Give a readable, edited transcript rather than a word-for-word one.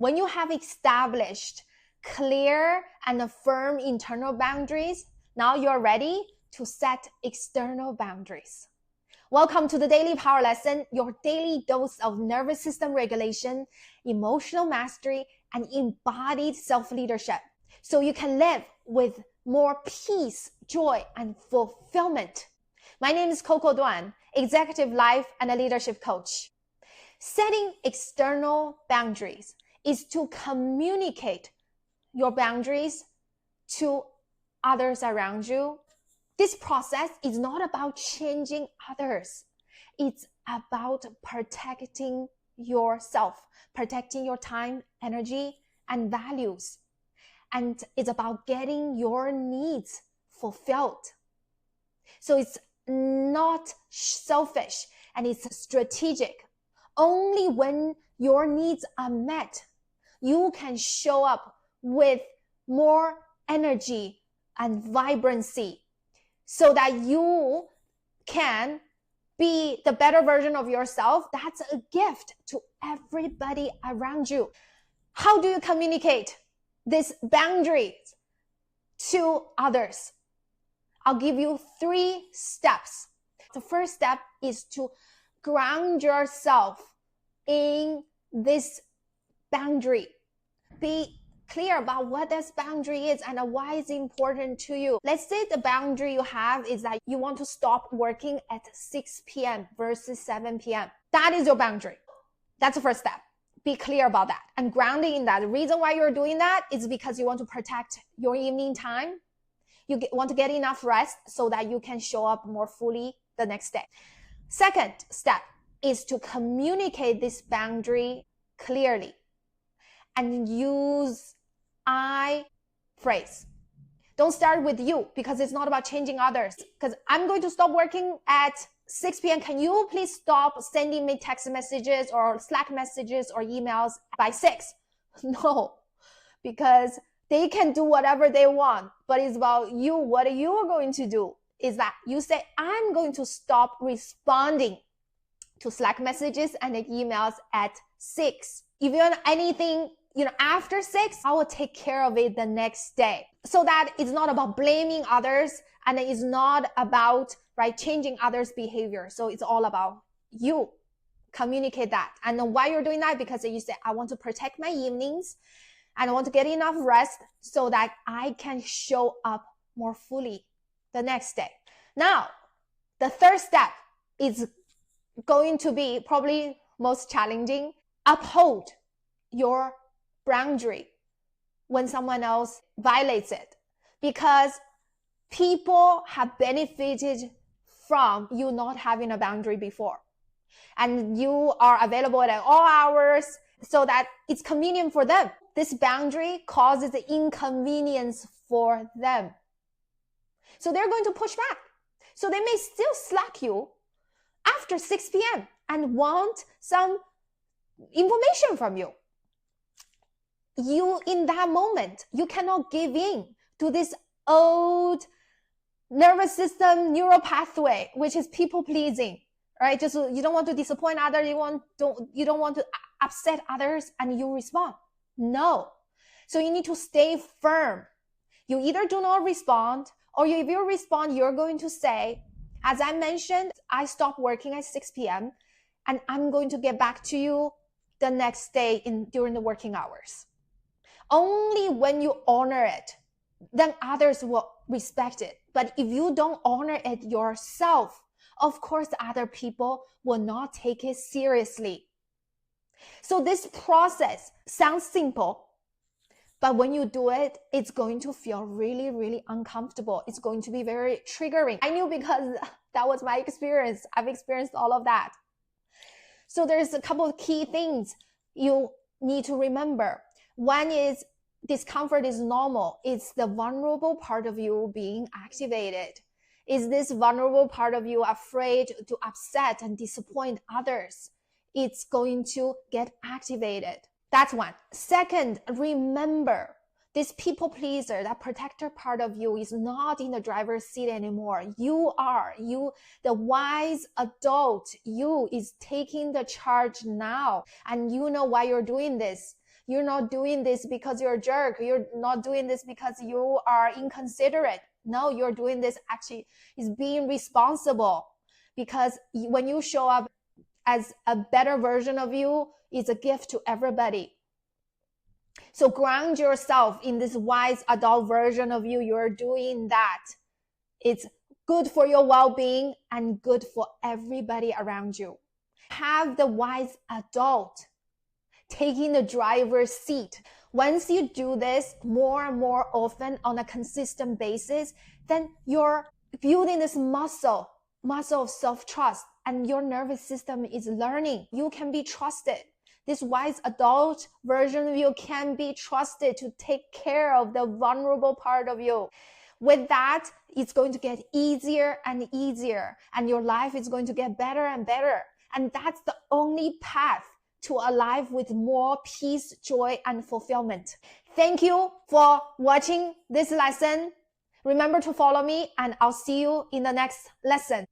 When you have established clear and firm internal boundaries, now you're ready to set external boundaries. Welcome to the Daily Power Lesson, your daily dose of nervous system regulation, emotional mastery, and embodied self-leadership, so you can live with more peace, joy, and fulfillment. My name is Coco Duan, executive life and a leadership coach. Setting external boundaries is to communicate your boundaries to others around you. This process is not about changing others. It's about protecting yourself, protecting your time, energy, and values. And it's about getting your needs fulfilled. So it's not selfish and it's strategic. Only when your needs are met, you can show up with more energy and vibrancy so that you can be the better version of yourself. That's a gift to everybody around you. How do you communicate these boundaries to others? I'll give you 3 steps. The first step is to ground yourself in this boundary. Be clear about what this boundary is and why it's important to you. Let's say the boundary you have is that you want to stop working at 6 p.m. versus 7 p.m. That is your boundary. That's the first step. Be clear about that and grounding in that. The reason why you're doing that is because you want to protect your evening time. You want to get enough rest so that you can show up more fully the next day. Second step is to communicate this boundary clearly and use I phrase. Don't start with you because it's not about changing others. Because I'm going to stop working at 6 p.m. Can you please stop sending me text messages or Slack messages or emails by 6? No, because they can do whatever they want, but it's about you. What you are going to do is that you say, I'm going to stop responding to Slack messages and emails at 6. If you want anything, after 6, I will take care of it the next day. So that it's not about blaming others and it's not about changing others' behavior. So it's all about you. Communicate that. And then why you're doing that? Because you say, I want to protect my evenings and I want to get enough rest so that I can show up more fully the next day. Now, the third step is going to be probably most challenging. Uphold your boundary when someone else violates it, because people have benefited from you not having a boundary before. And you are available at all hours so that it's convenient for them. This boundary causes inconvenience for them. So they're going to push back. So they may still slack you after 6 p.m. and want some information from you. You, in that moment, you cannot give in to this old nervous system neural pathway, which is people pleasing, right? Just you don't want to disappoint others, you don't want to upset others, and you respond. No. So you need to stay firm. You either do not respond, or if you respond, you're going to say, as I mentioned, I stopped working at 6 p.m. and I'm going to get back to you the next day during the working hours. Only when you honor it, then others will respect it. But if you don't honor it yourself, of course, other people will not take it seriously. So this process sounds simple, but when you do it, it's going to feel really, really uncomfortable. It's going to be very triggering. I knew because that was my experience. I've experienced all of that. So there's a couple of key things you need to remember. One is discomfort is normal. It's the vulnerable part of you being activated. Is this vulnerable part of you afraid to upset and disappoint others? It's going to get activated. That's one. Second, remember, this people pleaser, that protector part of you is not in the driver's seat anymore. You are. The wise adult, you is taking the charge now. And you know why you're doing this. You're not doing this because you're a jerk. You're not doing this because you are inconsiderate. No, you're doing this actually is being responsible, because when you show up as a better version of you, it's a gift to everybody. So ground yourself in this wise adult version of you. You're doing that. It's good for your well-being and good for everybody around you. Have the wise adult taking the driver's seat. Once you do this more and more often on a consistent basis, then you're building this muscle of self-trust, and your nervous system is learning. You can be trusted. This wise adult version of you can be trusted to take care of the vulnerable part of you. With that, it's going to get easier and easier, and your life is going to get better and better. And that's the only path to a life with more peace, joy, and fulfillment. Thank you for watching this lesson. Remember to follow me, and I'll see you in the next lesson.